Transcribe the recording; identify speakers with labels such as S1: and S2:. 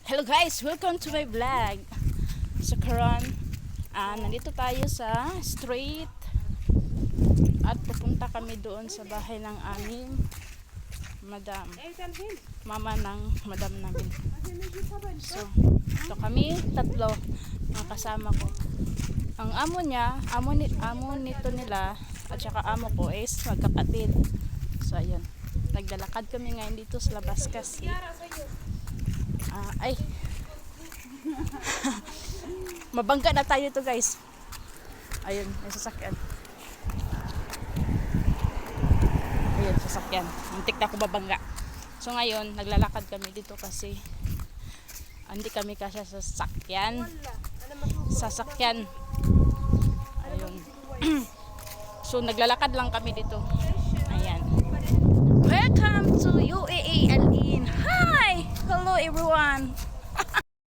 S1: Hello guys, welcome to my vlog. So karon, nandito tayo sa street at pupunta kami doon sa bahay ng aming madam, mama ng madam namin. So, ito kami tatlo ang kasama ko. Ang amo niya, amo nito nila at saka amo ko is magkapatid. So ayun, naglalakad kami ngayon dito sa labas kasi ay mabangga na tayo to guys. Ayun, may sasakyan. Ayun, sasakyan. Muntik na ako mabangga. So ngayon, naglalakad kami dito kasi hindi kami kasya sa sasakyan. Ayun. So naglalakad lang kami dito. Ayan. Welcome to UAE Al-In. Hi! Hello everyone.